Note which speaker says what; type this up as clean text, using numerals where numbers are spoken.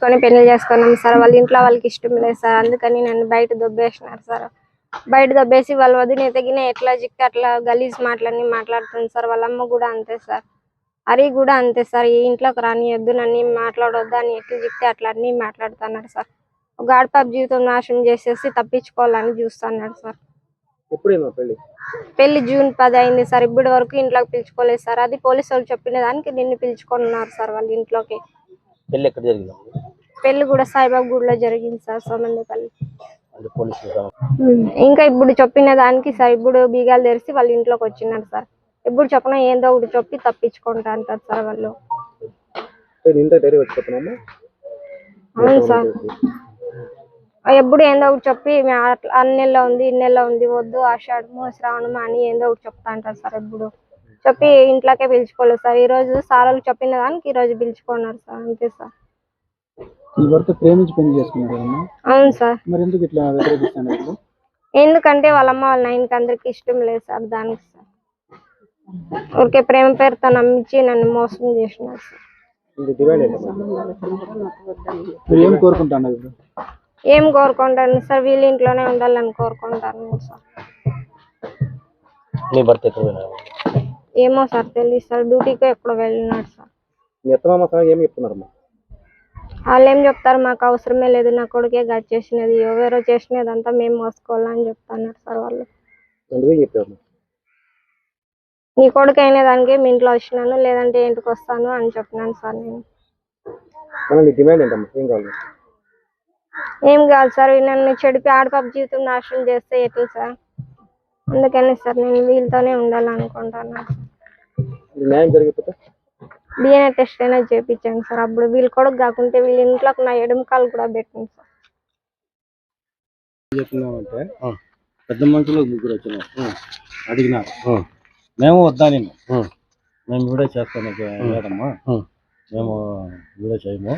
Speaker 1: పెళ్లి చేసుకున్నాం సార్. వాళ్ళ ఇంట్లో వాళ్ళకి ఇష్టం లేదు సార్, అందుకని నన్ను బయట దొబ్బేసినారు సార్. బయట దొబ్బేసి వాళ్ళ వదిన ఎదిగిన ఎట్లా జిక్కి అట్లా గలీజ్ మాటలన్నీ మాట్లాడుతుంది సార్. వాళ్ళ అమ్మ కూడా అంతే సార్, హరి కూడా అంతే సార్. ఈ ఇంట్లోకి రానియద్దు, నన్ను మాట్లాడొద్దు అని ఎట్లా చెప్తే అట్లా అన్ని మాట్లాడుతున్నాడు సార్. ఒక ఆడపాప జీవితం నాశనం చేసేసి తప్పించుకోవాలని చూస్తున్నాడు సార్. పెళ్లి జూన్ 10 అయింది సార్. ఇప్పటి వరకు ఇంట్లోకి పిలుచుకోలేదు సార్. అది పోలీసు వాళ్ళు చెప్పిన దానికి నిన్ను పిలుచుకున్నారు సార్ వాళ్ళ ఇంట్లోకి. పెళ్లి కూడా సాయిబాబా గుడిలో జరిగింది సార్, సోమందేపల్లి. ఇంకా ఇప్పుడు చెప్పిన దానికి సార్ ఇప్పుడు బీగాలు తెరిచి వాళ్ళ ఇంట్లోకి వచ్చినారు సార్. ఇప్పుడు చెప్పిన ఏందో ఒకటి చెప్పి తప్పించుకుంటా అంటారు సార్ వాళ్ళు. అవును సార్, ఎప్పుడు ఏందో ఒకటి చెప్పి అన్ని నెలలో ఉంది ఇన్ని నెలలో ఉంది, వద్దు ఆషాఢము శ్రావణము అని ఏందో ఒకటి చెప్తా అంటారు సార్. ఎప్పుడు చెప్పి ఇంట్లోకే పిలుచుకోలేదు సార్. ఈ రోజు సార్ వాళ్ళు చెప్పిన దానికి ఈ రోజు పిలుచుకున్నారు సార్, అంతే సార్. అవును సార్. ఎందుకంటే వాళ్ళ అమ్మ వాళ్ళ నాయనకి అందరికి ఇష్టం లేదు సార్, దానికి సార్. ఊరికే ప్రేమ పేరుతో నమ్మించి నన్ను మోసం చేసినారు సార్. ఏం కోరుకుంటాను సార్, వీళ్ళ ఇంట్లోనే ఉండాలని కోరుకుంటాను సార్. ఏమో సార్ తెలియదు సార్, డ్యూటీకి ఎప్పుడు వెళ్ళినాడు సార్. వాళ్ళు ఏం చెప్తారు, మాకు అవసరమే లేదు, నా కొడుకే గది చేసినది, ఎవరో చేసినదంతా మేము మోసుకోవాలని చెప్తున్నారు సార్ వాళ్ళు. నీ కొడుకు అయిన దానికి మీ ఇంట్లో వచ్చినాను, లేదంటే ఇంటికి వస్తాను అని చెప్పినాను సార్ నేను. ఏం కాదు సార్, నన్ను చెడిపి ఆడపాప జీవితం నాశనం చేస్తే ఎట్లా సార్? అందుకని సార్ నేను వీళ్ళతోనే ఉండాలనుకుంటున్నాను. డిఎన్ఏ టెస్ట్ అయినా చేయించాను సార్, అప్పుడు వీళ్ళ కొడుకు కాకుంటే వీళ్ళ ఇంట్లోకి నా ఎడుమకాలు కూడా పెట్టింది సార్.
Speaker 2: పెద్ద మనుషులు ముగ్గురు వచ్చినారు, అడిగినారు, మేము వద్దాని మేము వీడియో చేస్తాను లేదమ్మా, మేము వీడియో చేయము.